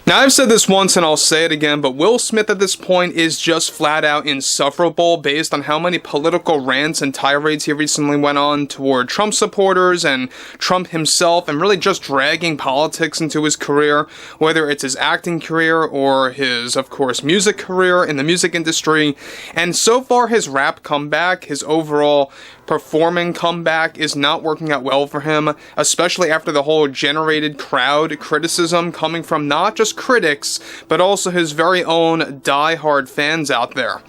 Now, I've said this once and I'll say it again, but Will Smith at this point is just flat out insufferable based on how many political rants and tirades he recently went on toward Trump supporters and Trump himself, and really just dragging politics into his career, whether it's his acting career or his, of course, music career in the music industry. And so far, his rap comeback, his overall performing comeback is not working out well for him, especially after the whole generated crowd criticism coming from not just critics, but also his very own die-hard fans out there.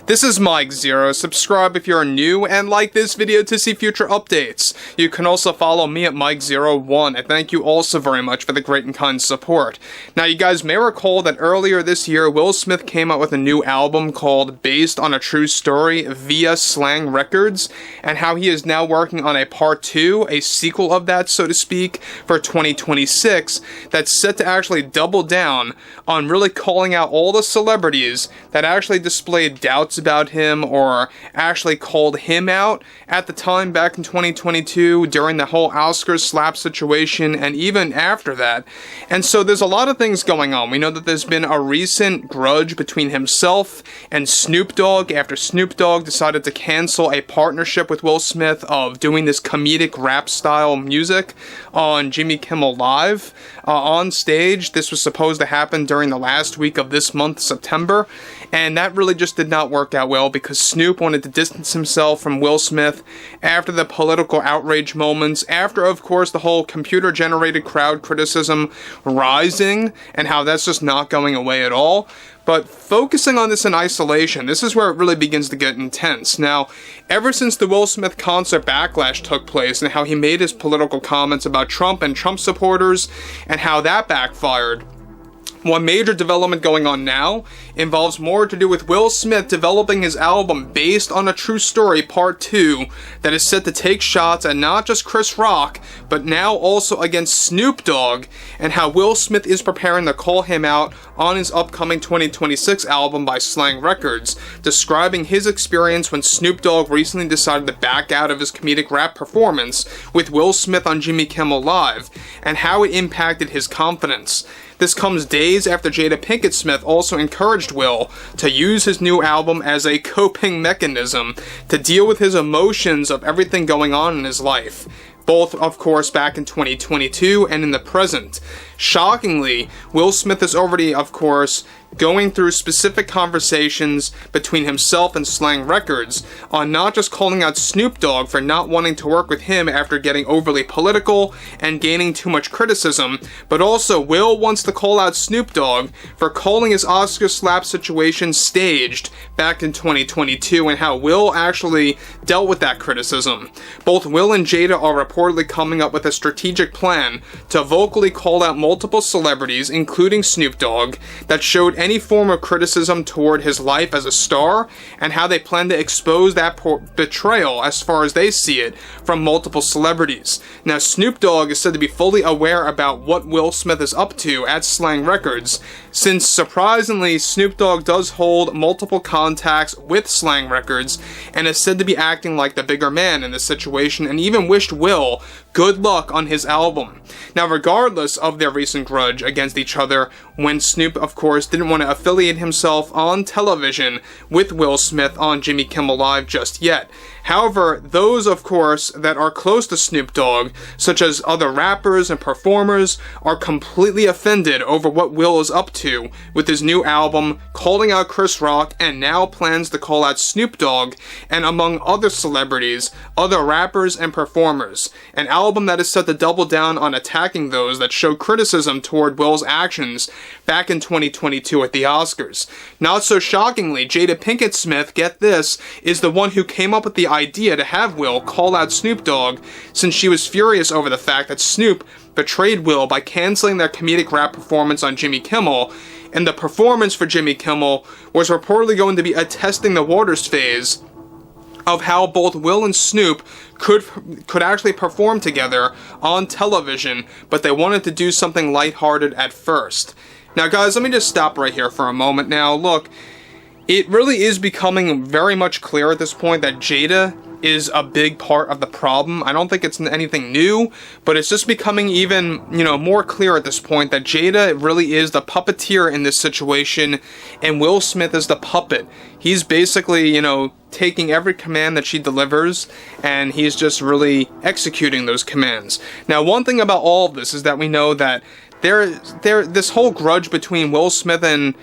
This is Mike Zero. Subscribe if you're new and like this video to see future updates. You can also follow me at Mike01, and thank you also very much for the great and kind support. Now, you guys may recall that earlier this year, Will Smith came out with a new album called Based on a True Story via Slang Records, and how he is now working on a part 2, a sequel of that, so to speak, for 2026, that's set to actually double down on really calling out all the celebrities that actually displayed doubts about him or actually called him out at the time back in 2022 during the whole Oscars slap situation and even after that. And so there's a lot of things going on. We know that there's been a recent grudge between himself and Snoop Dogg after Snoop Dogg decided to cancel a partnership with Will Smith of doing this comedic rap style music on Jimmy Kimmel Live on stage. This was supposed to happen during the last week of this month, September, and that really just did not work out well because Snoop wanted to distance himself from Will Smith after the political outrage moments, after, of course, the whole computer-generated crowd criticism rising, and how that's just not going away at all. But focusing on this in isolation, this is where it really begins to get intense. Now, ever since the Will Smith concert backlash took place and how he made his political comments about Trump and Trump supporters and how that backfired, one major development going on now involves more to do with Will Smith developing his album Based on a True Story Part 2 that is set to take shots at not just Chris Rock, but now also against Snoop Dogg, and how Will Smith is preparing to call him out on his upcoming 2026 album by Slang Records, describing his experience when Snoop Dogg recently decided to back out of his comedic rap performance with Will Smith on Jimmy Kimmel Live, and how it impacted his confidence. This comes days after Jada Pinkett Smith also encouraged Will to use his new album as a coping mechanism to deal with his emotions of everything going on in his life, both, of course, back in 2022 and in the present. Shockingly, Will Smith is already, of course, going through specific conversations between himself and Slang Records on not just calling out Snoop Dogg for not wanting to work with him after getting overly political and gaining too much criticism, but also Will wants to call out Snoop Dogg for calling his Oscar slap situation staged back in 2022 and how Will actually dealt with that criticism. Both Will and Jada are reportedly coming up with a strategic plan to vocally call out multiple celebrities, including Snoop Dogg, that showed any form of criticism toward his life as a star, and how they plan to expose that betrayal, as far as they see it, from multiple celebrities. Now, Snoop Dogg is said to be fully aware about what Will Smith is up to at Slang Records, since surprisingly, Snoop Dogg does hold multiple contacts with Slang Records, and is said to be acting like the bigger man in this situation, and even wished Will good luck on his album. Now, regardless of their recent grudge against each other, when Snoop, of course, didn't want to affiliate himself on television with Will Smith on Jimmy Kimmel Live just yet. However, those, of course, that are close to Snoop Dogg, such as other rappers and performers, are completely offended over what Will is up to with his new album, calling out Chris Rock, and now plans to call out Snoop Dogg, and among other celebrities, other rappers and performers. An album that is set to double down on attacking those that show criticism toward Will's actions back in 2022 at the Oscars. Not so shockingly, Jada Pinkett Smith, get this, is the one who came up with the idea to have Will call out Snoop Dogg, since she was furious over the fact that Snoop betrayed Will by canceling their comedic rap performance on Jimmy Kimmel, and the performance for Jimmy Kimmel was reportedly going to be a testing the waters phase of how both Will and Snoop could actually perform together on television, but they wanted to do something lighthearted at first. Now, guys, let me just stop right here for a moment. Now, look, it really is becoming very much clear at this point that Jada is a big part of the problem. I don't think it's anything new, but it's just becoming even, more clear at this point that Jada really is the puppeteer in this situation, and Will Smith is the puppet. He's basically, taking every command that she delivers, and he's just really executing those commands. Now, one thing about all of this is that we know that this whole grudge between Will Smith and,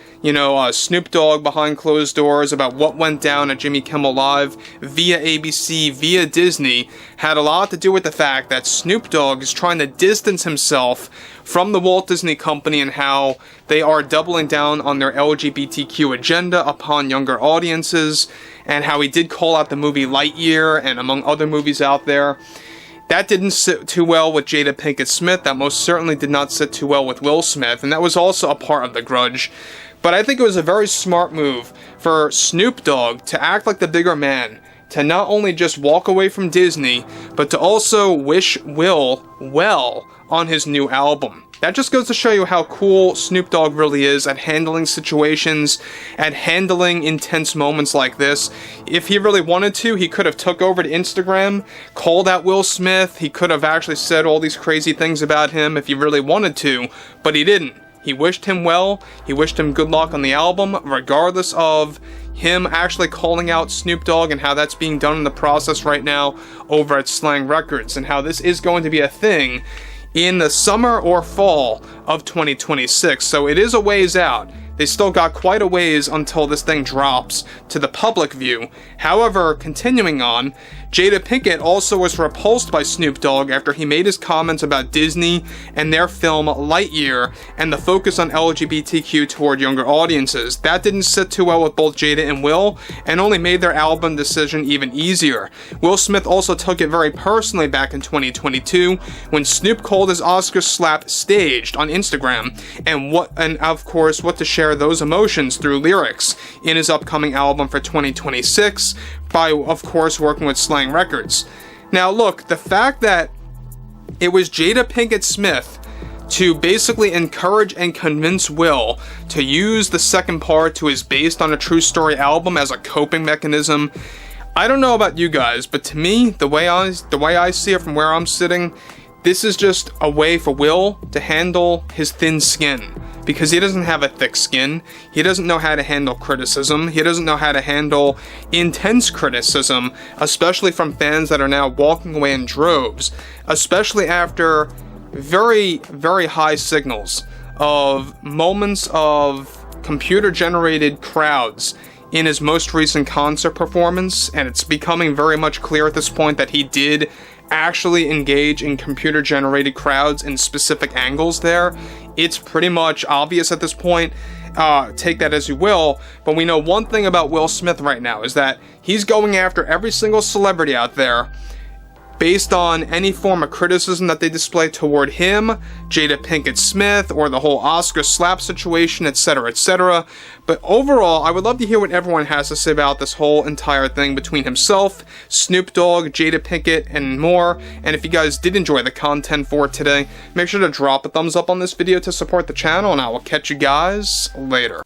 Snoop Dogg behind closed doors about what went down at Jimmy Kimmel Live via ABC, via Disney, had a lot to do with the fact that Snoop Dogg is trying to distance himself from the Walt Disney Company and how they are doubling down on their LGBTQ agenda upon younger audiences, and how he did call out the movie Lightyear and among other movies out there. That didn't sit too well with Jada Pinkett Smith. That most certainly did not sit too well with Will Smith, and that was also a part of the grudge. But I think it was a very smart move for Snoop Dogg to act like the bigger man, to not only just walk away from Disney, but to also wish Will well on his new album. That just goes to show you how cool Snoop Dogg really is at handling situations, at handling intense moments like this. If he really wanted to, he could have took over to Instagram, called out Will Smith. He could have actually said all these crazy things about him if he really wanted to, but he didn't. He wished him well. He wished him good luck on the album, regardless of him actually calling out Snoop Dogg and how that's being done in the process right now over at Slang Records, and how this is going to be a thing in the summer or fall of 2026, so it is a ways out. They still got quite a ways until this thing drops to the public view. However, continuing on, Jada Pinkett also was repulsed by Snoop Dogg after he made his comments about Disney and their film Lightyear and the focus on LGBTQ toward younger audiences. That didn't sit too well with both Jada and Will, and only made their album decision even easier. Will Smith also took it very personally back in 2022 when Snoop called his Oscar slap staged on Instagram, and of course what to share those emotions through lyrics in his upcoming album for 2026 by, of course, working with Slang Records. Now look, the fact that it was Jada Pinkett Smith to basically encourage and convince Will to use the second part to his Based on a True Story album as a coping mechanism, I don't know about you guys, but to me, the way I see it from where I'm sitting, this is just a way for Will to handle his thin skin, because he doesn't have a thick skin. He doesn't know how to handle criticism. He doesn't know how to handle intense criticism, especially from fans that are now walking away in droves, especially after very, very high signals of moments of computer-generated crowds in his most recent concert performance, and it's becoming very much clear at this point that he did actually engage in computer-generated crowds in specific angles there. It's pretty much obvious at this point. Take that as you will, but we know one thing about Will Smith right now is that he's going after every single celebrity out there based on any form of criticism that they display toward him, Jada Pinkett Smith, or the whole Oscar slap situation, etc., etc. But overall, I would love to hear what everyone has to say about this whole entire thing between himself, Snoop Dogg, Jada Pinkett, and more. And if you guys did enjoy the content for today, make sure to drop a thumbs up on this video to support the channel, and I will catch you guys later.